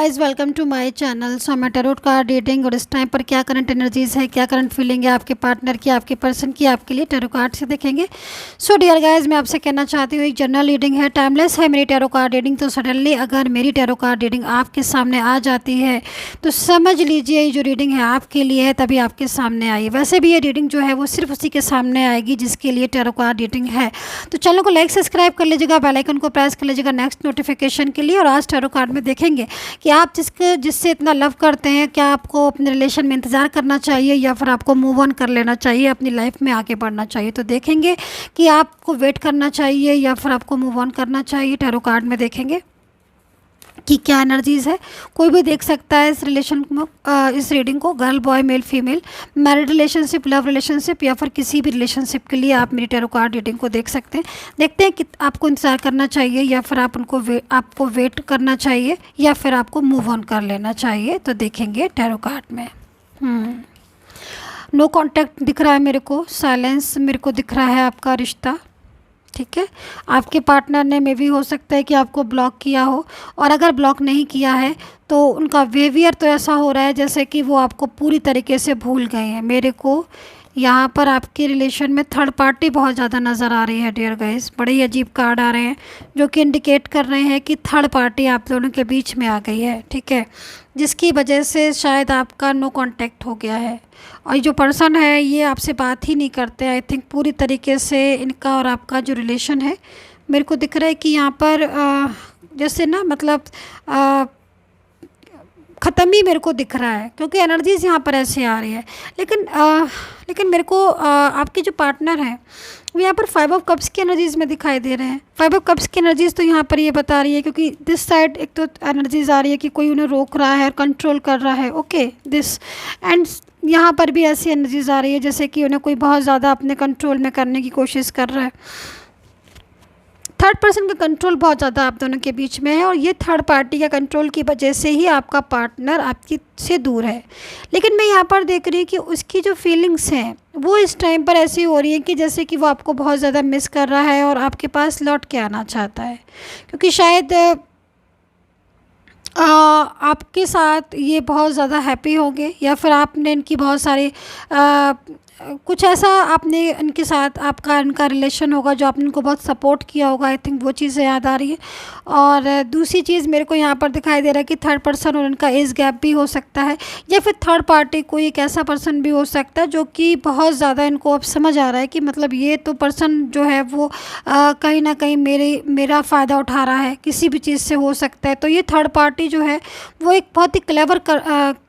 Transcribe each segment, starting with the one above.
Guys, welcome to my channel. So मैं tarot card reading और इस टाइम पर क्या करंट एनर्जीज है, क्या करंट फीलिंग है आपके पार्टनर की, आपके पर्सन की, आपके लिए टैरो कार्ड से देखेंगे। सो डियर गाइस, मैं आपसे कहना चाहती हूँ एक जनरल रीडिंग है, टाइमलेस है मेरी टैरो कार्ड रीडिंग। तो सडनली अगर मेरी टैरो कार्ड रीडिंग आपके सामने आ जाती है तो समझ लीजिए ये जो रीडिंग है आपके लिए है, तभी आपके सामने आई। वैसे भी ये रीडिंग जो है वो सिर्फ उसी के सामने आएगी जिसके लिए टैरो कार्ड रीडिंग है। तो चैनल को लाइक सब्सक्राइब कर लीजिएगा, बेल आइकन को प्रेस कर लीजिएगा नेक्स्ट नोटिफिकेशन के लिए। और आज टैरो कार्ड में देखेंगे कि आप जिससे इतना लव करते हैं, क्या आपको अपने रिलेशन में इंतज़ार करना चाहिए या फिर आपको मूव ऑन कर लेना चाहिए, अपनी लाइफ में आगे बढ़ना चाहिए। तो देखेंगे कि आपको वेट करना चाहिए या फिर आपको मूव ऑन करना चाहिए। टैरो कार्ड में देखेंगे कि क्या एनर्जीज़ है। कोई भी देख सकता है इस रिलेशन में, इस रीडिंग को, girl boy male female, married relationship, love relationship या फिर किसी भी रिलेशनशिप के लिए आप मेरी टैरो कार्ड रीडिंग को देख सकते हैं। देखते हैं कि आपको इंतज़ार करना चाहिए या फिर आपको वेट करना चाहिए या फिर आपको मूव ऑन कर लेना चाहिए। तो देखेंगे टैरो कार्ड में। नो कॉन्टैक्ट दिख रहा है मेरे को, साइलेंस मेरे को दिख रहा है आपका रिश्ता। ठीक है, आपके पार्टनर ने मे भी हो सकता है कि आपको ब्लॉक किया हो, और अगर ब्लॉक नहीं किया है तो उनका बिहेवियर तो ऐसा हो रहा है जैसे कि वो आपको पूरी तरीके से भूल गए हैं। मेरे को यहाँ पर आपके रिलेशन में थर्ड पार्टी बहुत ज़्यादा नज़र आ रही है डियर गाइस। बड़े ही अजीब कार्ड आ रहे हैं जो कि इंडिकेट कर रहे हैं कि थर्ड पार्टी आप दोनों के बीच में आ गई है। ठीक है, जिसकी वजह से शायद आपका नो कांटेक्ट हो गया है, और जो पर्सन है ये आपसे बात ही नहीं करते। आई थिंक पूरी तरीके से इनका और आपका जो रिलेशन है, मेरे को दिख रहा है कि यहाँ पर जैसे ना मतलब ख़त्म ही मेरे को दिख रहा है, क्योंकि एनर्जीज यहाँ पर ऐसे आ रही है। लेकिन मेरे को आपके जो पार्टनर हैं वो यहाँ पर 5 ऑफ कप्स की एनर्जीज़ में दिखाई दे रहे हैं। 5 ऑफ कप्स की एनर्जीज़ तो यहाँ पर ये बता रही है, क्योंकि दिस साइड एक तो एनर्जीज़ आ रही है कि कोई उन्हें रोक रहा है, कंट्रोल कर रहा है। ओके, दिस एंड यहाँ पर भी ऐसी एनर्जीज़ आ रही है जैसे कि उन्हें कोई बहुत ज़्यादा अपने कंट्रोल में करने की कोशिश कर रहा है। थर्ड पर्सन का कंट्रोल बहुत ज़्यादा आप दोनों के बीच में है, और ये थर्ड पार्टी का कंट्रोल की वजह से ही आपका पार्टनर आपकी से दूर है। लेकिन मैं यहाँ पर देख रही हूँ कि उसकी जो फीलिंग्स हैं वो इस टाइम पर ऐसी हो रही है कि जैसे कि वो आपको बहुत ज़्यादा मिस कर रहा है और आपके पास लौट के आना चाहता है, क्योंकि शायद आपके साथ ये बहुत ज़्यादा हैप्पी होंगे, या फिर आपने इनकी बहुत सारी कुछ ऐसा आपने इनके साथ आपका इनका रिलेशन होगा जो आपने इनको बहुत सपोर्ट किया होगा। आई थिंक वो चीज़ें याद आ रही है। और दूसरी चीज़ मेरे को यहाँ पर दिखाई दे रहा है कि थर्ड पर्सन और इनका एज गैप भी हो सकता है, या फिर थर्ड पार्टी कोई एक ऐसा पर्सन भी हो सकता है जो कि बहुत ज़्यादा इनको अब समझ आ रहा है कि मतलब ये तो पर्सन जो है वो कहीं ना कहीं मेरा फ़ायदा उठा रहा है, किसी भी चीज़ से हो सकता है। तो ये थर्ड पार्टी जो है वो एक बहुत ही क्लेवर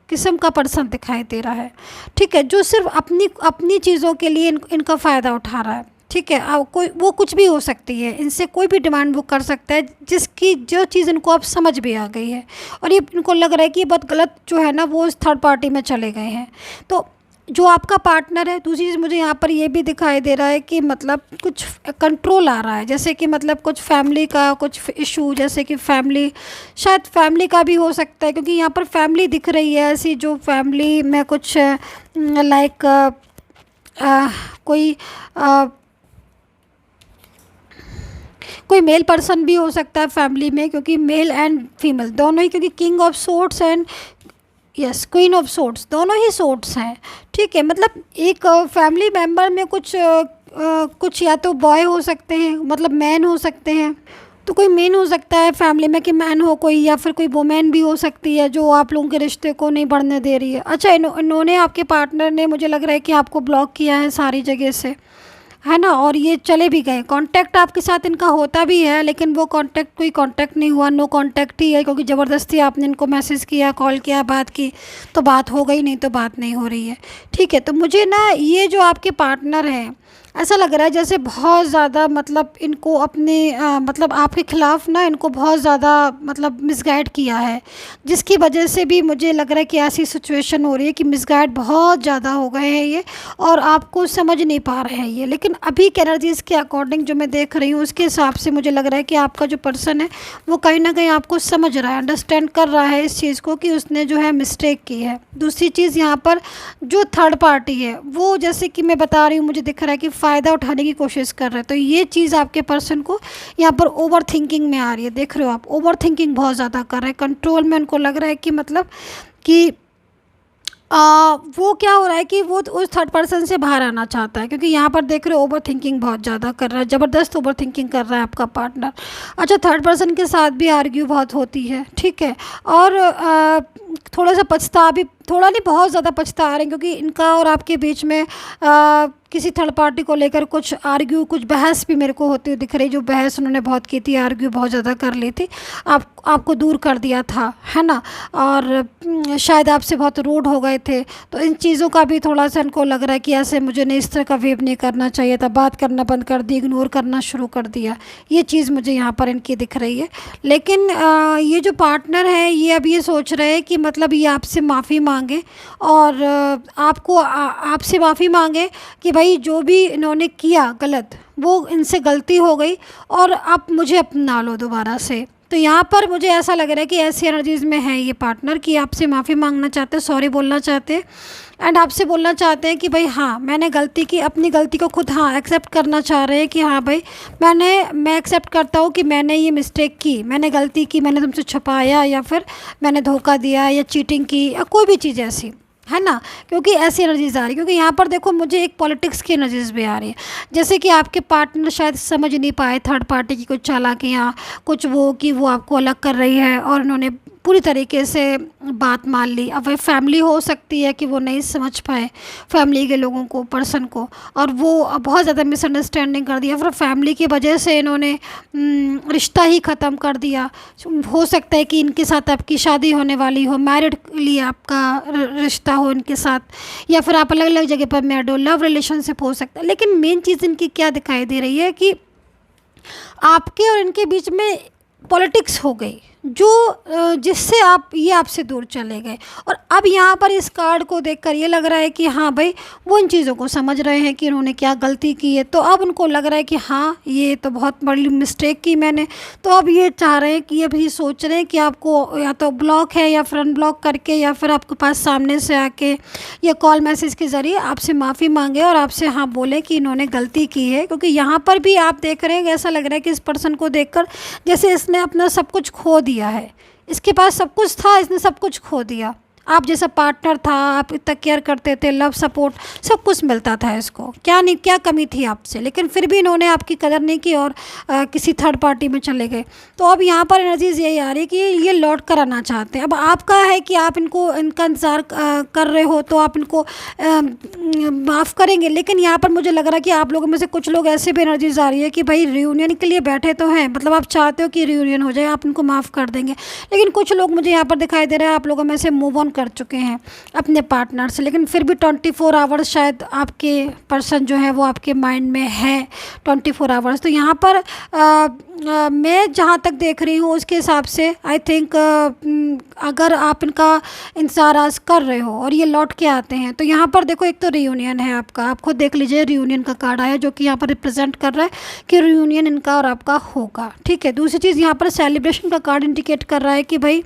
किस्म का पर्सन दिखाई दे रहा है। ठीक है, जो सिर्फ अपनी चीज़ों के लिए इनका फ़ायदा उठा रहा है। ठीक है, कोई वो कुछ भी हो सकती है, इनसे कोई भी डिमांड वो कर सकता है जिसकी जो चीज़ इनको अब समझ भी आ गई है, और ये इनको लग रहा है कि ये बहुत गलत जो है ना वो इस थर्ड पार्टी में चले गए हैं। तो जो आपका पार्टनर है, दूसरी चीज़ मुझे यहाँ पर ये भी दिखाई दे रहा है कि मतलब कुछ कंट्रोल आ रहा है, जैसे कि मतलब कुछ फैमिली का कुछ इशू, जैसे कि फैमिली, शायद फैमिली का भी हो सकता है, क्योंकि यहाँ पर फैमिली दिख रही है ऐसी जो फैमिली में कुछ लाइक कोई मेल पर्सन भी हो सकता है फैमिली में, क्योंकि मेल एंड फीमेल दोनों ही, क्योंकि king of swords and yes queen of swords दोनों ही सोर्ड्स हैं। ठीक है, मतलब एक फैमिली मेम्बर में कुछ या तो बॉय हो सकते हैं, मतलब मैन हो सकते हैं, तो कोई मैन हो सकता है फैमिली में कि मैन हो कोई, या फिर कोई वुमेन भी हो सकती है जो आप लोगों के रिश्ते को नहीं बढ़ने दे रही है। अच्छा, इन्होंने आपके पार्टनर ने मुझे लग रहा है कि आपको ब्लॉक किया है सारी जगह से, है ना, और ये चले भी गए। कांटेक्ट आपके साथ इनका होता भी है, लेकिन वो कोई कांटेक्ट नहीं हुआ, नो कांटेक्ट ही है, क्योंकि ज़बरदस्ती आपने इनको मैसेज किया, कॉल किया, बात की तो बात हो गई, नहीं तो बात नहीं हो रही है। ठीक है, तो मुझे ना ये जो आपके पार्टनर हैं ऐसा लग रहा है जैसे बहुत ज़्यादा मतलब इनको अपने मतलब आपके ख़िलाफ़ ना इनको बहुत ज़्यादा मतलब मिसगाइड किया है, जिसकी वजह से भी मुझे लग रहा है कि ऐसी सिचुएशन हो रही है कि मिसगाइड बहुत ज़्यादा हो गए हैं ये, और आपको समझ नहीं पा रहे हैं ये। लेकिन अभी के एनर्जीज़ के अकॉर्डिंग जो मैं देख रही हूँ उसके हिसाब से मुझे लग रहा है कि आपका जो पर्सन है वो कहीं ना कहीं आपको समझ रहा है, अंडरस्टैंड कर रहा है इस चीज़ को कि उसने जो है मिस्टेक की है। दूसरी चीज़ यहाँ पर जो थर्ड पार्टी है वो, जैसे कि मैं बता रही हूँ, मुझे दिख रहा है कि फ़ायदा उठाने की कोशिश कर रहा है। तो ये चीज़ आपके पर्सन को यहाँ पर ओवर थिंकिंग में आ रही है। देख रहे हो आप, ओवर थिंकिंग बहुत ज़्यादा कर रहे हैं। कंट्रोल में उनको लग रहा है कि मतलब कि वो क्या हो रहा है कि वो उस थर्ड पर्सन से बाहर आना चाहता है, क्योंकि यहाँ पर देख रहे हो ओवर थिंकिंग बहुत ज़्यादा कर रहा है, ज़बरदस्त ओवर थिंकिंग कर रहा है आपका पार्टनर। अच्छा, थर्ड पर्सन के साथ भी आर्ग्यू बहुत होती है, ठीक है। और थोड़ा सा पछता भी, थोड़ा नहीं बहुत ज़्यादा पछता आ रहे हैं, क्योंकि इनका और आपके बीच में किसी थर्ड पार्टी को लेकर कुछ आर्ग्यू, कुछ बहस भी मेरे को होती हुई दिख रही। जो बहस उन्होंने बहुत की थी, आर्ग्यू बहुत ज़्यादा कर ली थी, आपको दूर कर दिया था, है ना। और शायद आपसे बहुत रूड हो गए थे। तो इन चीज़ों का भी थोड़ा सा इनको लग रहा है कि ऐसे मुझे नहीं, इस तरह का वेव नहीं करना चाहिए था, बात करना बंद कर दी, इग्नोर करना शुरू कर दिया। ये चीज़ मुझे यहाँ पर इनकी दिख रही है। लेकिन ये जो पार्टनर है ये अब ये सोच रहे हैं कि मतलब ये आपसे माफ़ी मांगे और आपको आपसे माफ़ी मांगे कि भाई जो भी इन्होंने किया गलत, वो इनसे गलती हो गई और आप मुझे अपना लो दोबारा से। तो यहाँ पर मुझे ऐसा लग रहा है कि ऐसी एनर्जीज़ में है ये पार्टनर कि आपसे माफ़ी मांगना चाहते हैं, सॉरी बोलना चाहते हैं, एंड आपसे बोलना चाहते हैं कि भाई हाँ मैंने गलती की, अपनी गलती को खुद हाँ एक्सेप्ट करना चाह रहे हैं कि हाँ भाई मैं एक्सेप्ट करता हूँ कि मैंने ये मिस्टेक की, मैंने गलती की, मैंने तुमसे छुपाया या फिर मैंने धोखा दिया या चीटिंग की या कोई भी चीज़ ऐसी, है ना। क्योंकि ऐसी एनर्जीज़ आ रही है, क्योंकि यहाँ पर देखो मुझे एक पॉलिटिक्स की एनर्जीज़ भी आ रही है। जैसे कि आपके पार्टनर शायद समझ नहीं पाए थर्ड पार्टी की कुछ चालाकियाँ, कुछ वो कि वो आपको अलग कर रही है और उन्होंने पूरी तरीके से बात मान ली। अब वह फैमिली हो सकती है कि वो नहीं समझ पाए फैमिली के लोगों को, पर्सन को, और वो बहुत ज़्यादा मिसअंडरस्टैंडिंग कर दिया, फिर फैमिली की वजह से इन्होंने रिश्ता ही ख़त्म कर दिया। हो सकता है कि इनके साथ आपकी शादी होने वाली हो, मैरिड लिए आपका रिश्ता हो इनके साथ, या फिर आप अलग अलग जगह पर मैरिड हो, लव रिलेशनशिप हो सकता है। लेकिन मेन चीज़ इनकी क्या दिखाई दे रही है कि आपके और इनके बीच में पॉलिटिक्स हो गई, जो जिससे आप ये आपसे दूर चले गए। और अब यहाँ पर इस कार्ड को देखकर ये लग रहा है कि हाँ भाई वो इन चीज़ों को समझ रहे हैं कि उन्होंने क्या गलती की है। तो अब उनको लग रहा है कि हाँ ये तो बहुत बड़ी मिस्टेक की मैंने। तो अब ये चाह रहे हैं कि अभी सोच रहे हैं कि आपको या तो ब्लॉक है या फिर अनब्लॉक करके या फिर आपके पास सामने से आके या कॉल मैसेज के ज़रिए आपसे माफ़ी मांगे और आपसे हाँ बोले कि इन्होंने गलती की है। क्योंकि यहाँ पर भी आप देख रहे हैं, ऐसा लग रहा है कि इस पर्सन को देखकर जैसे इसने अपना सब कुछ खो दिया है। इसके पास सब कुछ था, इसने सब कुछ खो दिया। आप जैसा पार्टनर था, आप इतना केयर करते थे, लव सपोर्ट सब कुछ मिलता था इसको, क्या नहीं क्या कमी थी आपसे, लेकिन फिर भी इन्होंने आपकी कदर नहीं की और किसी थर्ड पार्टी में चले गए। तो अब यहाँ पर एनर्जीज यही आ रही है कि ये लौट कर आना चाहते हैं। अब आपका है कि आप इनका इंतज़ार कर रहे हो तो आप इनको माफ़ करेंगे। लेकिन यहाँ पर मुझे लग रहा है कि आप लोगों में से कुछ लोग ऐसे भी एनर्जीज आ रही है कि भाई रियूनियन के लिए बैठे तो हैं, मतलब आप चाहते हो कि रियूनियन हो जाए, आप इनको माफ़ कर देंगे। लेकिन कुछ लोग मुझे यहाँ पर दिखाई दे रहा है आप लोगों में से मूव ऑन कर चुके हैं अपने पार्टनर से, लेकिन फिर भी 24 आवर्स शायद आपके पर्सन जो है वो आपके माइंड में है 24 आवर्स। तो यहाँ पर मैं जहाँ तक देख रही हूँ उसके हिसाब से आई थिंक अगर आप इनका इंतज़ार आज कर रहे हो और ये लौट के आते हैं तो यहाँ पर देखो एक तो रियूनियन है आपका, आप खुद देख लीजिए रियूनियन का कार्ड आया जो कि यहाँ पर रिप्रेजेंट कर रहा है कि रियूनियन इनका और आपका होगा, ठीक है। दूसरी चीज़ यहाँ पर सेलिब्रेशन का कार्ड इंडिकेट कर रहा है कि भाई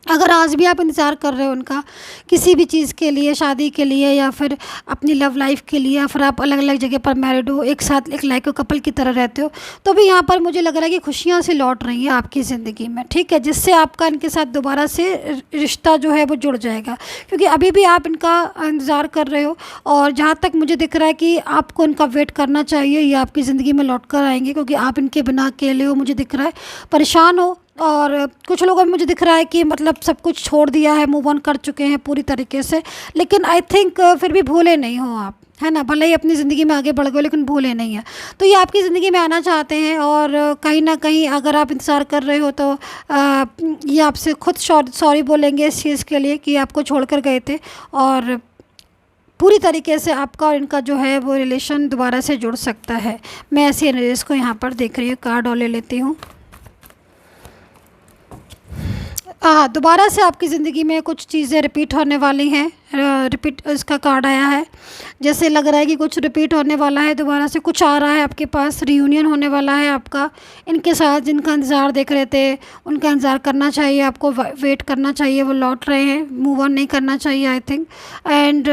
अगर आज भी आप इंतज़ार कर रहे हो उनका किसी भी चीज़ के लिए, शादी के लिए या फिर अपनी लव लाइफ के लिए, या फिर आप अलग अलग जगह पर मैरिड हो, एक साथ एक लाइक कपल की तरह रहते हो, तो भी यहाँ पर मुझे लग रहा है कि खुशियाँ से लौट रही हैं आपकी ज़िंदगी में, ठीक है, जिससे आपका इनके साथ दोबारा से रिश्ता जो है वो जुड़ जाएगा। क्योंकि अभी भी आप इनका इंतज़ार कर रहे हो और जहाँ तक मुझे दिख रहा है कि आपको इनका वेट करना चाहिए, ये आपकी ज़िंदगी में लौट कर आएंगे। क्योंकि आप इनके बिना अकेले हो, मुझे दिख रहा है परेशान हो, और कुछ लोगों में मुझे दिख रहा है कि मतलब सब कुछ छोड़ दिया है, मूव ऑन कर चुके हैं पूरी तरीके से। लेकिन आई थिंक फिर भी भूले नहीं हो आप, है ना, भले ही अपनी ज़िंदगी में आगे बढ़ गए लेकिन भूले नहीं हैं। तो ये आपकी ज़िंदगी में आना चाहते हैं और कहीं ना कहीं अगर आप इंतज़ार कर रहे हो तो ये आपसे खुद सॉरी बोलेंगे इस चीज़ के लिए कि आपको छोड़ कर गए थे, और पूरी तरीके से आपका और इनका जो है वो रिलेशन दोबारा से जुड़ सकता है। मैं ऐसी एनर्जीज़ को यहाँ पर देख रही हूँ। कार्ड और ले लेती हूँ। हाँ, दोबारा से आपकी ज़िंदगी में कुछ चीज़ें रिपीट होने वाली हैं। रिपीट इसका कार्ड आया है, जैसे लग रहा है कि कुछ रिपीट होने वाला है, दोबारा से कुछ आ रहा है आपके पास, रियूनियन होने वाला है आपका इनके साथ। जिनका इंतज़ार देख रहे थे उनका इंतज़ार करना चाहिए, आपको वेट करना चाहिए, वो लौट रहे हैं, मूव ऑन नहीं करना चाहिए आई थिंक। एंड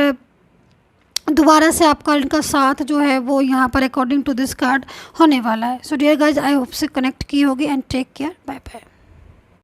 दोबारा से आपका इनका साथ जो है वो यहाँ पर अकॉर्डिंग टू दिस कार्ड होने वाला है। So dear guys, I hope से कनेक्ट की होगी and take care, bye bye.